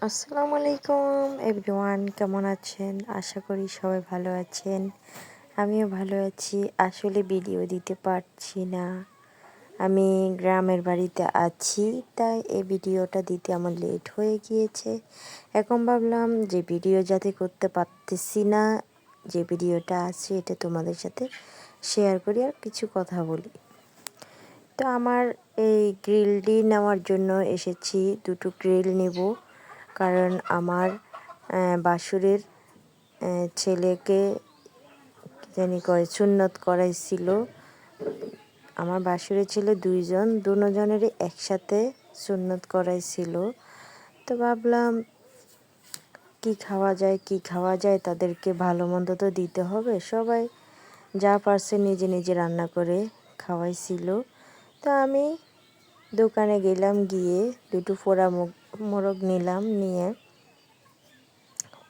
আসসালামু আলাইকুম এভরিওয়ান, কেমন আছেন? আশা করি সবাই ভালো আছেন। আমিও ভালো আছি। আসলে ভিডিও দিতে পারছি না, আমি গ্রামের বাড়িতে আছি, তাই এই ভিডিওটা দিতে আমার লেট হয়ে গিয়েছে। এখন ভাবলাম যে ভিডিও যাতে করতে পারতেছি না, যে ভিডিওটা আছে এটা তোমাদের সাথে শেয়ার করি আর কিছু কথা বলি। তো আমার এই গ্রিলটি নেওয়ার জন্য এসেছি, দুটো গ্রিল নেব, কারণ আমার বাসুরের ছেলেকে জানি কয় সুন্নত করাইছিল। আমার বাসুরের ছেলে দুজনেরই একসাথে সুন্নত করাইছিল। তো ভাবলাম কি খাওয়া যায় তাদেরকে ভালো মন্দ তো দিতে হবে। সবাই যা পারছে নিজে নিজে রান্না করে খাওয়াইছিল। তো আমি দোকানে গেলাম, গিয়ে দুটো পোড়া মোরগ নিলাম, নিয়ে,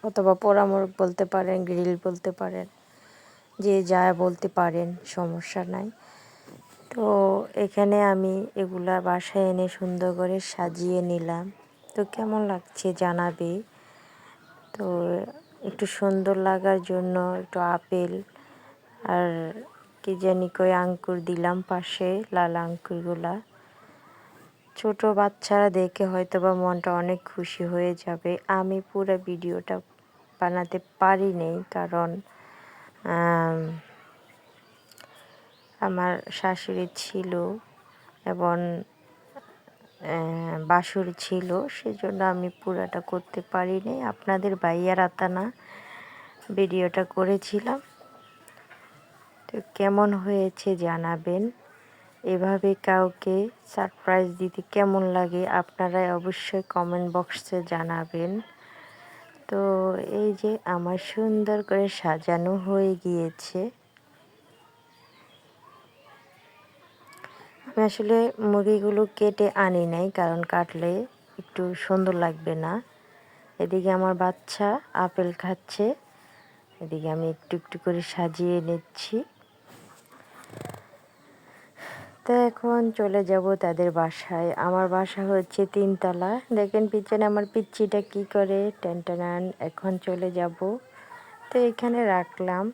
অথবা পোড়া মোরগ বলতে পারেন, গ্রিল বলতে পারেন, যে যা বলতে পারেন, সমস্যা নাই। তো এখানে আমি এগুলা বাসায় এনে সুন্দর করে সাজিয়ে নিলাম। তো কেমন লাগছে জানাবে। তো একটু সুন্দর লাগার জন্য একটু আপেল আর কি জানি কই আঙ্কুর দিলাম পাশে, লাল আঙ্কুরগুলা। ছোট বাচ্চারা দেখে হয়তো বা মনটা অনেক খুশি হয়ে যাবে। আমি পুরো ভিডিওটা বানাতে পারি নাই, কারণ আমার শাশুড়ি ছিল এবং বাসুর ছিল, সেজন্য আমি পুরাটা করতে পারি নাই। আপনাদের ভাইয়ার আতানা ভিডিওটা করেছিলাম। তো কেমন হয়েছে জানাবেন। এভাবে কাউকে সারপ্রাইজ দিতে কেমন লাগে আপনারা অবশ্যই কমেন্ট বক্সে জানাবেন। তো এই যে আমার সুন্দর করে সাজানো হয়ে গিয়েছে। আমি আসলে মুরগিগুলো কেটে আনি নাই, কারণ কাটলে একটু সুন্দর লাগবে না। এদিকে আমার বাচ্চা আপেল খাচ্ছে, এদিকে আমি একটু একটু করে সাজিয়ে নিচ্ছি। তো এখন চলে যাব তাদের বাসায়। আমার বাসা হচ্ছে 3 তলা। দেখেন পিছনে আমার পিচ্চিটা কি করে টেনটানান। এখন চলে যাব। তো এখানে রাখলাম,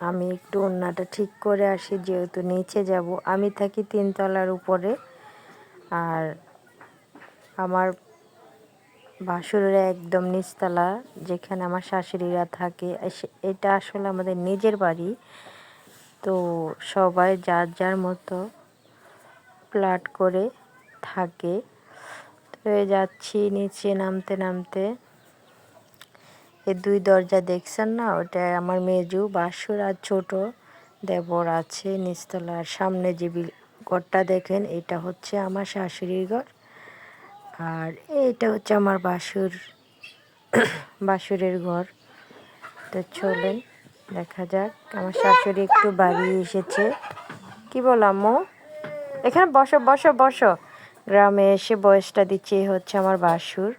আমি একটু ওড়নাটা ঠিক করে আসি, যেহেতু নিচে যাব। আমি থাকি 3 তলার উপরে, আর আমার বাসুরের একদম নিচতলা, যেখানে আমার শাশুড়িরা থাকে। এটা আসলে আমাদের নিজের বাড়ি। তো সবাই যার যার মতো ফ্ল্যাট করে থাকে। তো যাচ্ছি নিচে, নামতে নামতে এই 2 দরজা দেখছেন না, ওটা আমার মেজু বাসুর আর ছোট দেবর আছে নিচতলার। সামনে যে ঘরটা দেখেন, এটা হচ্ছে আমার শাশুড়ির ঘর, আর এইটা হচ্ছে আমার বাসুরের ঘর। তো চলেন দেখা যাক। আমার শাশুড়ি একটু বাড়ি এসেছে। কি বললাম মো, এখানে বসো বসো বসো। গ্রামে এসে বয়সটা দিচ্ছে হচ্ছে আমার বাসুর।